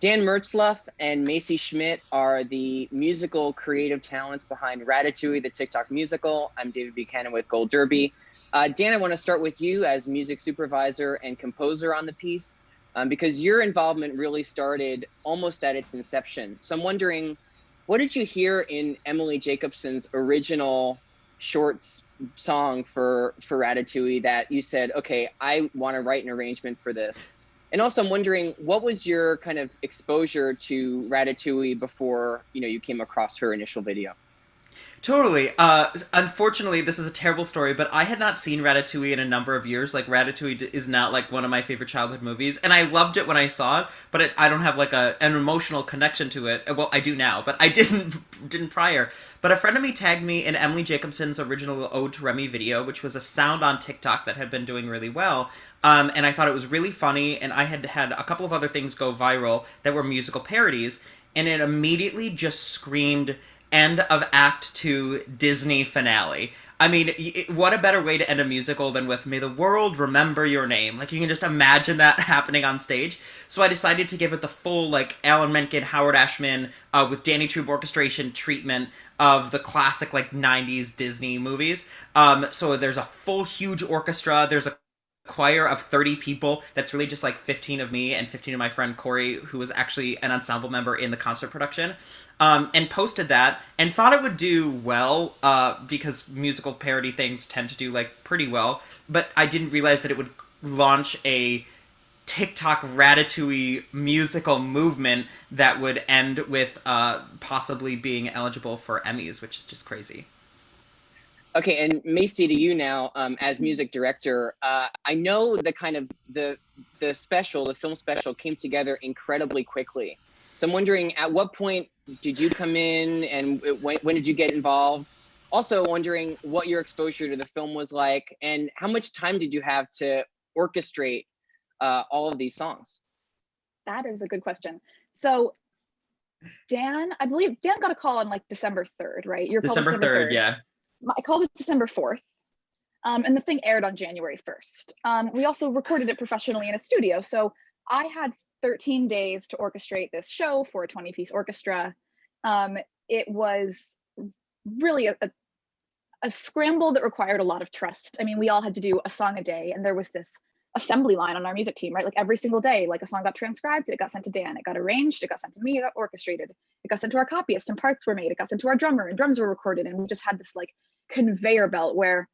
Dan Mertzlufft and Macy Schmidt are the musical creative talents behind Ratatouille, the TikTok musical. I'm David Buchanan with Gold Derby. Dan, I want to start with you as music supervisor and composer on the piece, because your involvement really started almost at its inception. So I'm wondering, what did you hear in Emily Jacobson's original shorts song for Ratatouille that you said, okay, I want to write an arrangement for this? And also, I'm wondering, what was your kind of exposure to Ratatouille before you came across her initial video? Totally. Unfortunately, this is a terrible story, but I had not seen Ratatouille in a number of years. Like, Ratatouille is not like one of my favorite childhood movies, and I loved it when I saw it, but I don't have like an emotional connection to it. Well, I do now, but I didn't prior. But a friend of me tagged me in Emily Jacobson's original Ode to Remy video, which was a sound on TikTok that had been doing really well. And I thought it was really funny, and I had had a couple of other things go viral that were musical parodies, and it immediately just screamed end of Act 2 Disney finale. I mean, what a better way to end a musical than with May the World Remember Your Name. Like, you can just imagine that happening on stage. So I decided to give it the full, like, Alan Menken, Howard Ashman, with Danny Trube orchestration treatment of the classic, like, 90s Disney movies. So there's a full, huge orchestra. There's a choir of 30 people that's really just like 15 of me and 15 of my friend Corey, who was actually an ensemble member in the concert production, and posted that and thought it would do well, because musical parody things tend to do like pretty well, but I didn't realize that it would launch a TikTok Ratatouille musical movement that would end with possibly being eligible for Emmys, which is just crazy. Okay, and Macy, to you now, as music director, I know the kind of the film special came together incredibly quickly. So I'm wondering, at what point did you come in, and when did you get involved? Also wondering what your exposure to the film was like, and how much time did you have to orchestrate all of these songs? That is a good question. So I believe Dan got a call on like December 3rd, right? Your call was December 3rd, yeah. My call was December 4th. And the thing aired on January 1st. We also recorded it professionally in a studio. So I had 13 days to orchestrate this show for a 20-piece orchestra. It was really a scramble that required a lot of trust. I mean, we all had to do a song a day, and there was this assembly line on our music team, right? Like every single day, like a song got transcribed, it got sent to Dan, it got arranged, it got sent to me, it got orchestrated, it got sent to our copyist, and parts were made, it got sent to our drummer, and drums were recorded, and we just had this like conveyor belt where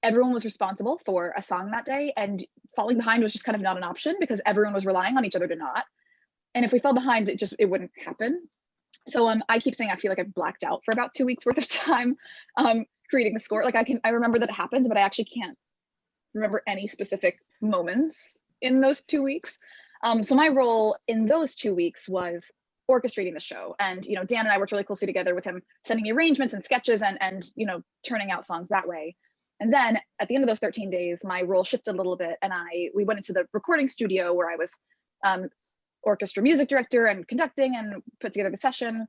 everyone was responsible for a song that day, and falling behind was just kind of not an option because everyone was relying on each other to not. And if we fell behind, it wouldn't happen. So I keep saying I feel like I've blacked out for about 2 weeks worth of time creating the score. Like I remember that it happened, but I actually can't remember any specific moments in those 2 weeks. So my role in those 2 weeks was orchestrating the show. And Dan and I worked really closely together with him, sending me arrangements and sketches and turning out songs that way. And then at the end of those 13 days, my role shifted a little bit, and we went into the recording studio where I was orchestra music director and conducting and put together the session.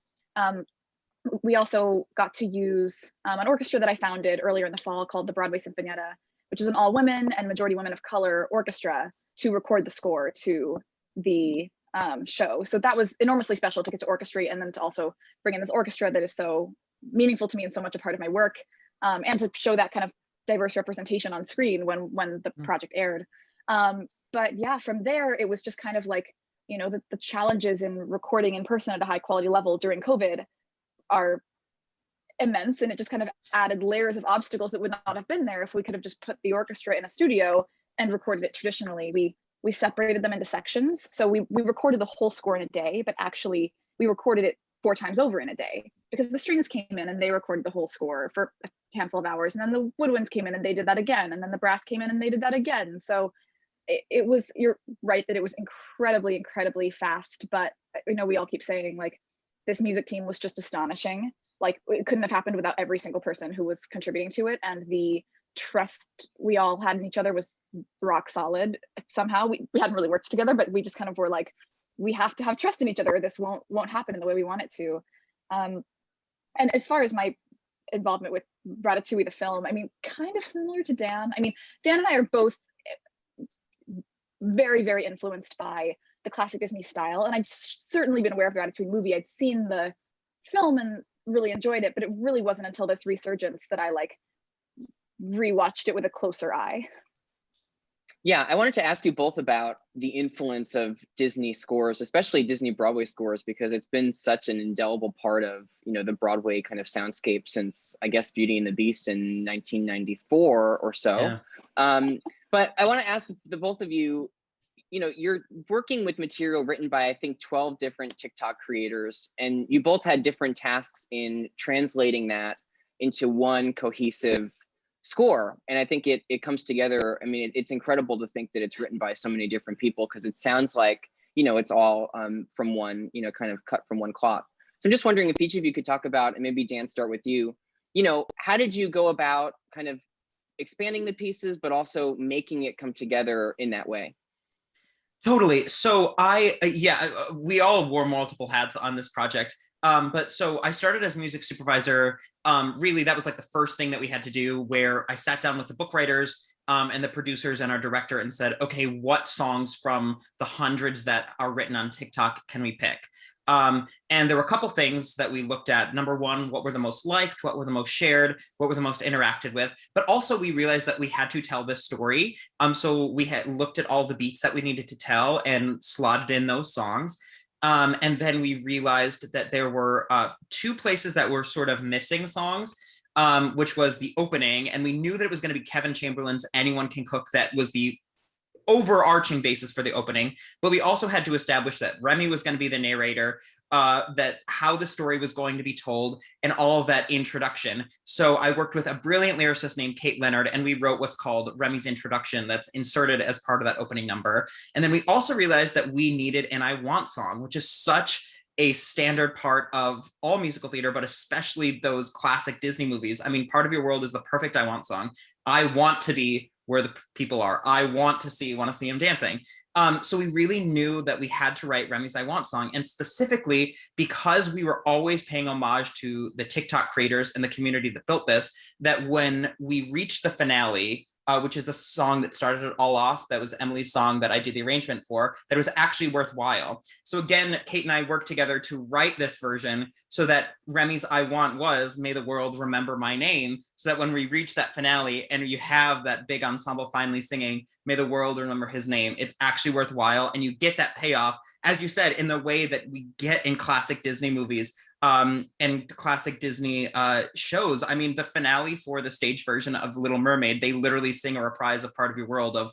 We also got to use an orchestra that I founded earlier in the fall called the Broadway Sinfonietta, which is an all women and majority women of color orchestra, to record the score to the show. So that was enormously special to get to orchestrate, and then to also bring in this orchestra that is so meaningful to me and so much a part of my work, and to show that kind of diverse representation on screen when the project aired. But yeah, from there, it was just kind of like, the challenges in recording in person at a high quality level during COVID are immense, and it just kind of added layers of obstacles that would not have been there if we could have just put the orchestra in a studio and recorded it traditionally. We separated them into sections, so we recorded the whole score in a day, but actually we recorded it 4 times over in a day, because the strings came in and they recorded the whole score for a handful of hours, and then the woodwinds came in and they did that again, and then the brass came in and they did that again. So it was, you're right that it was incredibly fast, but we all keep saying like this music team was just astonishing. Like it couldn't have happened without every single person who was contributing to it, and the trust we all had in each other was rock solid. Somehow we hadn't really worked together, but we just kind of were like, we have to have trust in each other, or this won't happen in the way we want it to. And as far as my involvement with Ratatouille the film, I mean, kind of similar to Dan. I mean, Dan and I are both very influenced by the classic Disney style. And I'd certainly been aware of the Ratatouille movie. I'd seen the film and really enjoyed it, but it really wasn't until this resurgence that I like rewatched it with a closer eye. Yeah, I wanted to ask you both about the influence of Disney scores, especially Disney Broadway scores, because it's been such an indelible part of, you know, the Broadway kind of soundscape since, I guess, Beauty and the Beast in 1994 or so. Yeah. But I want to ask the both of you, you know, you're working with material written by, I think, 12 different TikTok creators, and you both had different tasks in translating that into one cohesive score. And I think it comes together. I mean, it's incredible to think that it's written by so many different people, because it sounds like, you know, it's all from one, you know, kind of cut from one cloth. So I'm just wondering if each of you could talk about, and maybe Dan, start with you, you know, how did you go about kind of expanding the pieces, but also making it come together in that way? Totally. So we all wore multiple hats on this project. But so I started as music supervisor. Really, that was like the first thing that we had to do, where I sat down with the book writers and the producers and our director and said, okay, what songs from the hundreds that are written on TikTok can we pick? And there were a couple things that we looked at. Number one, what were the most liked? What were the most shared? What were the most interacted with? But also we realized that we had to tell this story. So we had looked at all the beats that we needed to tell and slotted in those songs. And then we realized that there were two places that were sort of missing songs, which was the opening. And we knew that it was going to be Kevin Chamberlain's Anyone Can Cook. That was the overarching basis for the opening, but we also had to establish that Remy was going to be the narrator, that how the story was going to be told, and all of that introduction. So I worked with a brilliant lyricist named Kate Leonard, and we wrote what's called Remy's introduction that's inserted as part of that opening number. And then we also realized that we needed an I Want song, which is such a standard part of all musical theater, but especially those classic Disney movies. I mean, Part of Your World is the perfect I Want song. I want to be where the people are. I want to see them dancing. So we really knew that we had to write Remy's I Want song. And specifically because we were always paying homage to the TikTok creators and the community that built this, that when we reached the finale, which is the song that started it all off, that was Emily's song that I did the arrangement for, that was actually worthwhile. So again, Kate and I worked together to write this version so that Remy's I Want was May the World Remember My Name, so that when we reach that finale and you have that big ensemble finally singing May the World Remember His Name, it's actually worthwhile. And you get that payoff, as you said, in the way that we get in classic Disney movies and classic Disney shows. I mean, the finale for the stage version of Little Mermaid, they literally sing a reprise of Part of Your World of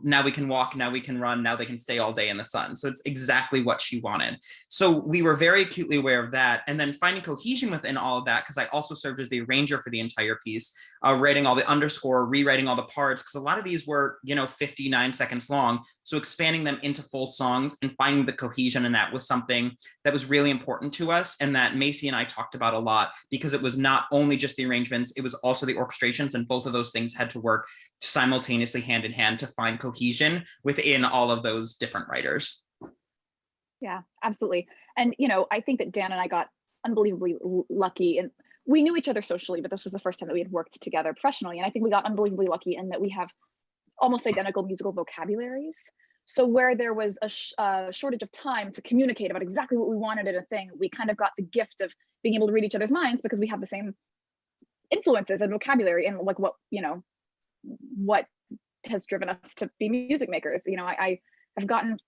now we can walk, now we can run, now they can stay all day in the sun. So it's exactly what she wanted. So we were very acutely aware of that. And then finding cohesion within all of that, because I also served as the arranger for the entire piece, writing all the underscore, rewriting all the parts, because a lot of these were, 59 seconds long. So expanding them into full songs and finding the cohesion in that was something that was really important to us, and that Macy and I talked about a lot, because it was not only just the arrangements, it was also the orchestrations, and both of those things had to work simultaneously hand in hand to find cohesion within all of those different writers. Yeah, absolutely. And, I think that Dan and I got unbelievably lucky, and we knew each other socially, but this was the first time that we had worked together professionally. And I think we got unbelievably lucky in that we have almost identical musical vocabularies. So where there was a shortage of time to communicate about exactly what we wanted in a thing, we kind of got the gift of being able to read each other's minds, because we have the same influences and vocabulary and like what has driven us to be music makers. I have gotten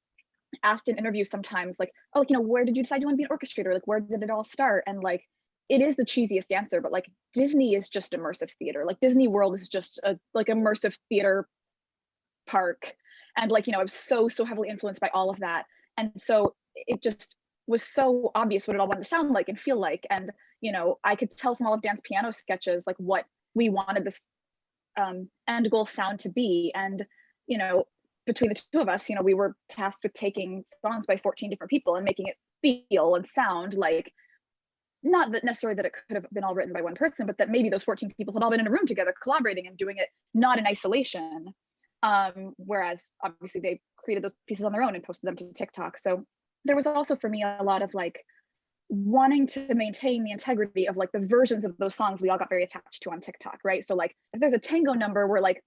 asked in interviews sometimes, like, oh, where did you decide you want to be an orchestrator? Like, where did it all start? And like, it is the cheesiest answer, but like, Disney is just immersive theater. Like, Disney World is just a like immersive theater park. And like, I was so heavily influenced by all of that. And so it just was so obvious what it all wanted to sound like and feel like. And, I could tell from all of Dan's piano sketches, like what we wanted this end goal sound to be. And, between the two of us, we were tasked with taking songs by 14 different people and making it feel and sound like, not that necessarily that it could have been all written by one person, but that maybe those 14 people had all been in a room together collaborating and doing it not in isolation. Whereas obviously they created those pieces on their own and posted them to TikTok. So there was also for me a lot of like wanting to maintain the integrity of like the versions of those songs we all got very attached to on TikTok, right? So like if there's a tango number, we're like,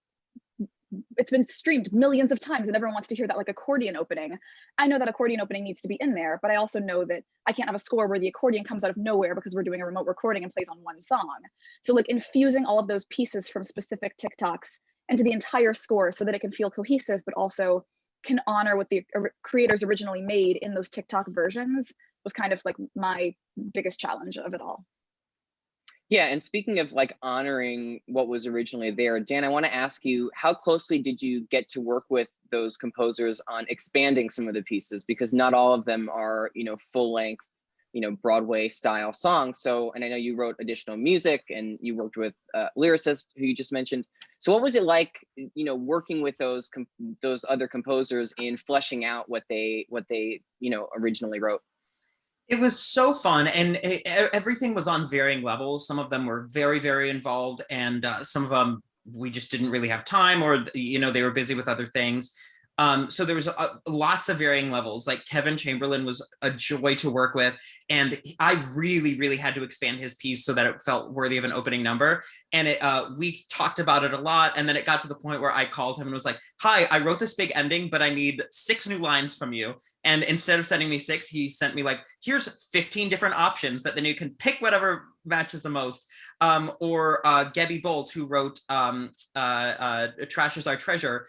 it's been streamed millions of times and everyone wants to hear that like accordion opening. I know that accordion opening needs to be in there, but I also know that I can't have a score where the accordion comes out of nowhere because we're doing a remote recording and plays on one song. So like infusing all of those pieces from specific TikToks into the entire score so that it can feel cohesive, but also can honor what the creators originally made in those TikTok versions was kind of like my biggest challenge of it all. Yeah, and speaking of like honoring what was originally there, Dan, I want to ask you, how closely did you get to work with those composers on expanding some of the pieces? Because not all of them are, you know, full length, you know, Broadway style songs. So, and I know you wrote additional music and you worked with lyricists who you just mentioned. So what was it like, you know, working with those other composers in fleshing out what they, you know, originally wrote? It was so fun, and everything was on varying levels. Some of them were very, very involved, and some of them we just didn't really have time, or you know, they were busy with other things. So there was lots of varying levels. Like Kevin Chamberlain was a joy to work with, and I really, really had to expand his piece so that it felt worthy of an opening number. And we talked about it a lot, and then it got to the point where I called him and was like, "Hi, I wrote this big ending, but I need 6 new lines from you." And instead of sending me 6, he sent me like, "Here's 15 different options that then you can pick whatever matches the most." Or Gabby Bolt, who wrote "Trash Is Our Treasure."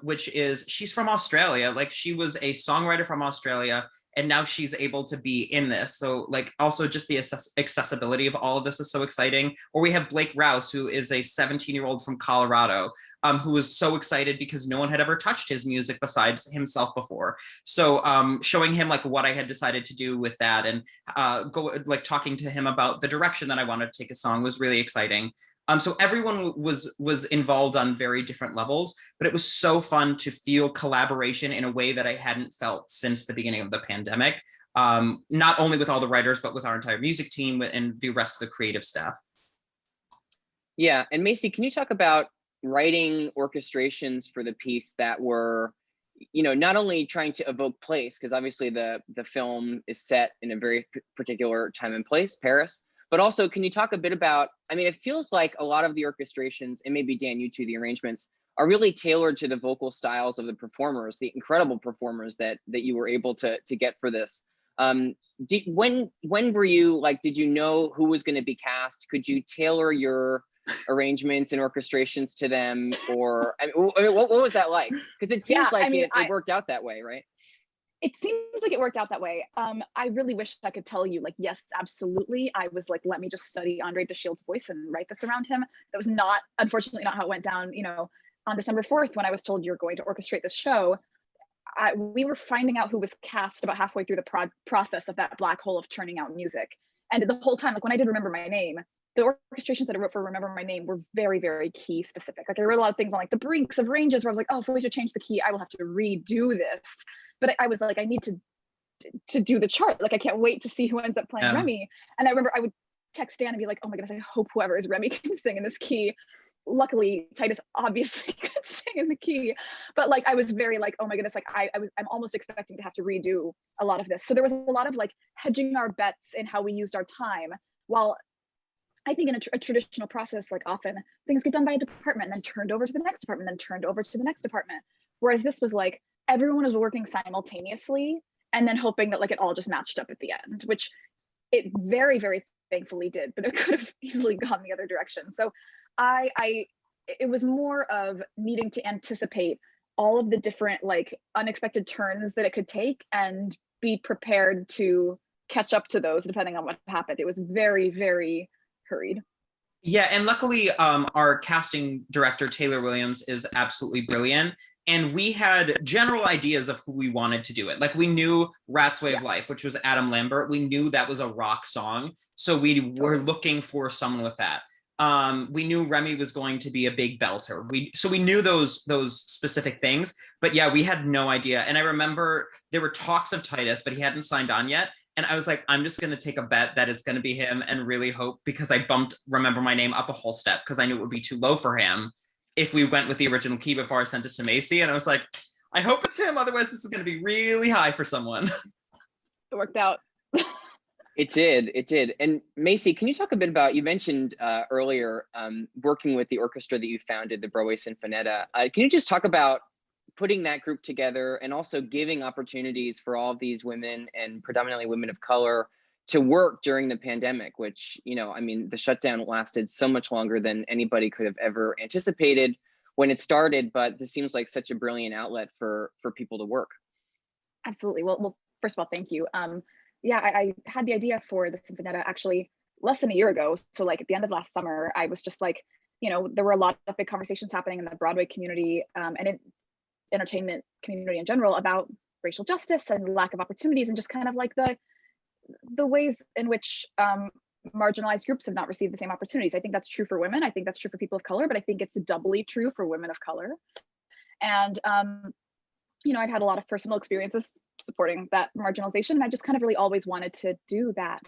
Which is, she's from Australia. Like, she was a songwriter from Australia, and now she's able to be in this. So like, also just the accessibility of all of this is so exciting. Or we have Blake Rouse, who is a 17-year-old from Colorado, who was so excited because no one had ever touched his music besides himself before. So showing him like what I had decided to do with that, and talking to him about the direction that I wanted to take a song was really exciting. So everyone was involved on very different levels, but it was so fun to feel collaboration in a way that I hadn't felt since the beginning of the pandemic. Not only with all the writers, but with our entire music team and the rest of the creative staff. Yeah, and Macy, can you talk about writing orchestrations for the piece that were, you know, not only trying to evoke place, because obviously the film is set in a very particular time and place, Paris, but also, can you talk a bit about, I mean, it feels like a lot of the orchestrations, and maybe Dan, you too, the arrangements, are really tailored to the vocal styles of the performers, the incredible performers that you were able to get for this. When were you, like, did you know who was going to be cast? Could you tailor your arrangements and orchestrations to them? Or, I mean, what was that like? Because it seems like it worked out that way, right? It seems like it worked out that way. I really wish I could tell you, like, yes, absolutely. I was like, let me just study Andre de Shield's voice and write this around him. That was not, unfortunately, not how it went down. You know, on December 4th, when I was told you're going to orchestrate this show, we were finding out who was cast about halfway through the process of that black hole of churning out music. And the whole time, like when I did Remember My Name, the orchestrations that I wrote for Remember My Name were very, very key specific. Like I wrote a lot of things on like the brinks of ranges where I was like, oh, if we should change the key, I will have to redo this. But I was like, I need to do the chart. Like, I can't wait to see who ends up playing Remy. And I remember I would text Dan and be like, oh my goodness, I hope whoever is Remy can sing in this key. Luckily, Titus obviously could sing in the key. But like, I was very like, oh my goodness, like I'm almost expecting to have to redo a lot of this. So there was a lot of like hedging our bets in how we used our time. While I think in a traditional process, like often things get done by a department and then turned over to the next department, then turned over to the next department. Whereas this was like, everyone was working simultaneously and then hoping that like it all just matched up at the end, which it very, very thankfully did, but it could have easily gone the other direction. So it was more of needing to anticipate all of the different like unexpected turns that it could take and be prepared to catch up to those depending on what happened. It was very, very hurried. Yeah, and luckily our casting director, Taylor Williams, is absolutely brilliant. And we had general ideas of who we wanted to do it. Like we knew Rat's Way of Life, which was Adam Lambert. We knew that was a rock song. So we were looking for someone with that. We knew Remy was going to be a big belter. So we knew those specific things, but yeah, we had no idea. And I remember there were talks of Titus, but he hadn't signed on yet. And I was like, I'm just going to take a bet that it's going to be him and really hope, because I bumped Remember My Name up a whole step because I knew it would be too low for him if we went with the original key before I sent it to Macy. And I was like, I hope it's him. Otherwise, this is going to be really high for someone. It worked out. It did. It did. And Macy, can you talk a bit about, you mentioned earlier working with the orchestra that you founded, the Broadway Sinfonetta. Can you just talk about putting that group together and also giving opportunities for all of these women and predominantly women of color to work during the pandemic, which, you know, I mean, the shutdown lasted so much longer than anybody could have ever anticipated when it started, but this seems like such a brilliant outlet for people to work. Absolutely. Well, first of all, thank you. Yeah, I had the idea for the Sinfonetta actually less than a year ago. So like at the end of last summer, I was just like, you know, there were a lot of big conversations happening in the Broadway community and in entertainment community in general about racial justice and lack of opportunities and just kind of like the ways in which marginalized groups have not received the same opportunities. I think that's true for women. I think that's true for people of color, but I think it's doubly true for women of color. And you know, I'd had a lot of personal experiences supporting that marginalization, and I just kind of really always wanted to do that.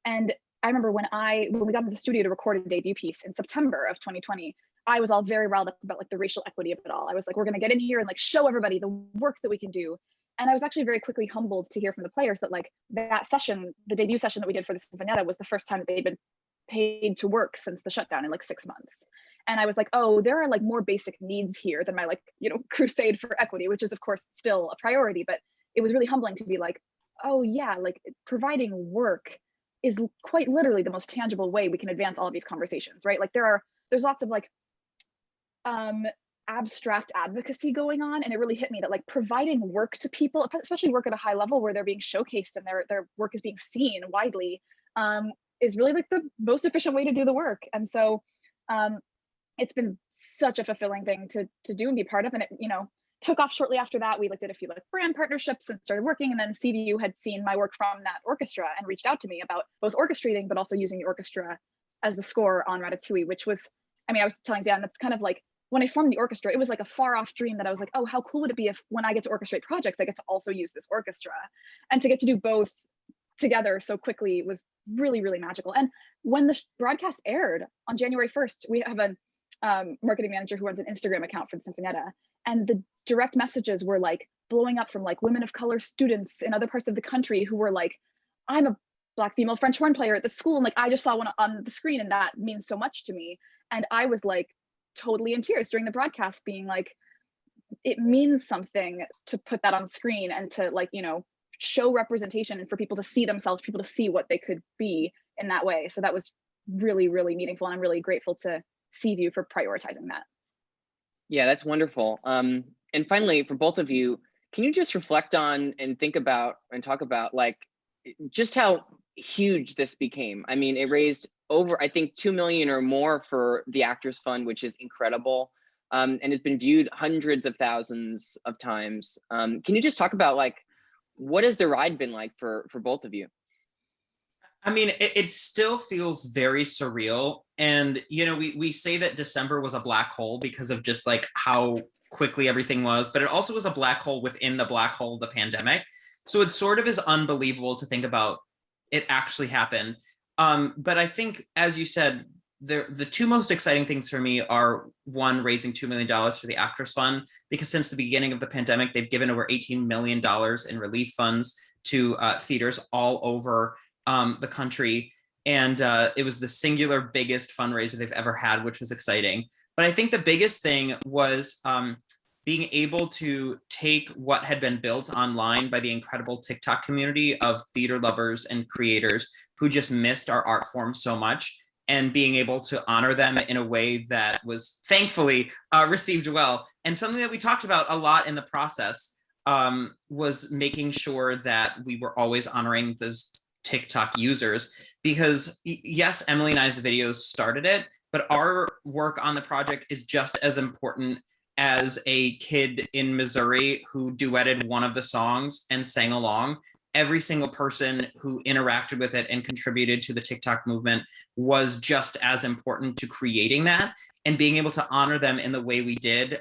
And I remember when we got into the studio to record a debut piece in September of 2020, I was all very riled up about like the racial equity of it all. I was like, we're gonna get in here and like show everybody the work that we can do. And I was actually very quickly humbled to hear from the players that like that session, the debut session that we did for the Sinfonetta was the first time that they'd been paid to work since the shutdown in like 6 months. And I was like, oh, there are like more basic needs here than my like, you know, crusade for equity, which is of course still a priority, but it was really humbling to be like, oh yeah, like providing work is quite literally the most tangible way we can advance all of these conversations, right? Like there's lots of like abstract advocacy going on, and it really hit me that like providing work to people, especially work at a high level where they're being showcased and their work is being seen widely, is really like the most efficient way to do the work. And so it's been such a fulfilling thing to do and be part of, and it, you know, took off shortly after that. We like did a few like brand partnerships and started working, and then CVU had seen my work from that orchestra and reached out to me about both orchestrating but also using the orchestra as the score on Ratatouille, which was, I mean, I was telling Dan, that's kind of like when I formed the orchestra, it was like a far off dream that I was like, oh, how cool would it be if when I get to orchestrate projects, I get to also use this orchestra, and to get to do both together so quickly was really, really magical. And when the broadcast aired on January 1st, we have a marketing manager who runs an Instagram account for the Sinfonetta, and the direct messages were like blowing up from like women of color students in other parts of the country who were like, I'm a Black female French horn player at the school, and like I just saw one on the screen and that means so much to me. And I was like totally in tears during the broadcast, being like, it means something to put that on screen and to like, you know, show representation and for people to see themselves, people to see what they could be in that way. So that was really, really meaningful, and I'm really grateful to CVU for prioritizing that. Yeah, that's wonderful. And finally, for both of you, can you just reflect on and think about and talk about like just how huge this became? I mean, it raised over, I think, 2 million or more for the Actors Fund, which is incredible, and has been viewed hundreds of thousands of times. Can you just talk about like, what has the ride been like for both of you? I mean, it still feels very surreal. And, you know, we say that December was a black hole because of just like how quickly everything was, but it also was a black hole within the black hole of the pandemic. So it sort of is unbelievable to think about it actually happened. But I think, as you said, the two most exciting things for me are, one, raising $2 million for the Actors Fund, because since the beginning of the pandemic, they've given over $18 million in relief funds to theaters all over the country. And it was the singular biggest fundraiser they've ever had, which was exciting. But I think the biggest thing was being able to take what had been built online by the incredible TikTok community of theater lovers and creators who just missed our art form so much, and being able to honor them in a way that was thankfully received well. And something that we talked about a lot in the process was making sure that we were always honoring those TikTok users, because yes, Emily and I's videos started it, but our work on the project is just as important as a kid in Missouri who duetted one of the songs and sang along. Every single person who interacted with it and contributed to the TikTok movement was just as important to creating that, and being able to honor them in the way we did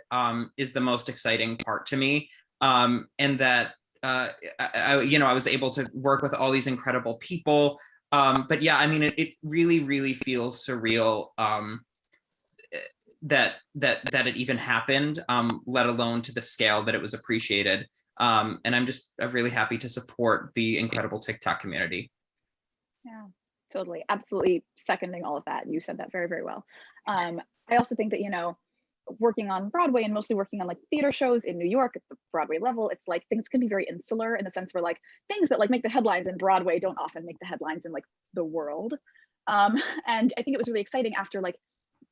is the most exciting part to me. And that I was able to work with all these incredible people. But yeah, I mean, it really, really feels surreal that it even happened, let alone to the scale that it was appreciated. And I'm really happy to support the incredible TikTok community. Yeah, totally. Absolutely seconding all of that. You said that very, very well. I also think that, you know, working on Broadway and mostly working on like theater shows in New York at the Broadway level, it's like things can be very insular in the sense where like things that like make the headlines in Broadway don't often make the headlines in like the world. And I think it was really exciting after like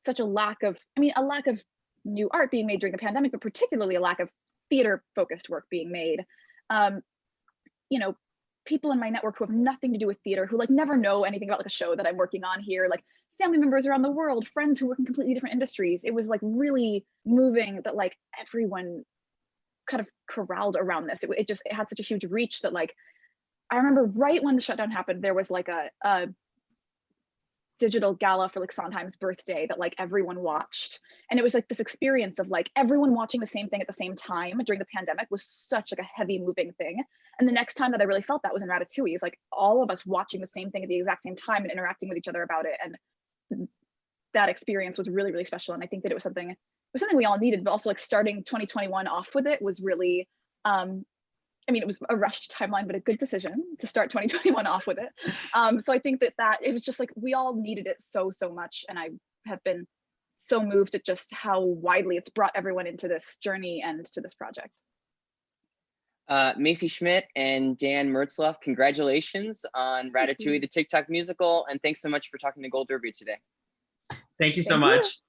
such a lack of, I mean, a lack of new art being made during the pandemic, but particularly a lack of theater focused work being made. Um, you know, people in my network who have nothing to do with theater, who like never know anything about like a show that I'm working on here, like family members around the world, friends who work in completely different industries. It was like really moving that like everyone kind of corralled around this. It just, it had such a huge reach that like, I remember right when the shutdown happened, there was like a digital gala for like Sondheim's birthday that like everyone watched, and it was like this experience of like everyone watching the same thing at the same time during the pandemic was such like a heavy moving thing. And the next time that I really felt that was in Ratatouille, is like all of us watching the same thing at the exact same time and interacting with each other about it. And that experience was really, really special. And I think that it was something we all needed, but also like starting 2021 off with it was really I mean, it was a rushed timeline, but a good decision to start 2021 off with it. So I think that it was just like, we all needed it so, so much. And I have been so moved at just how widely it's brought everyone into this journey and to this project. Macy Schmidt and Dan Mertzlufft, congratulations on Ratatouille, the TikTok musical. And thanks so much for talking to Gold Derby today. Thank you so much.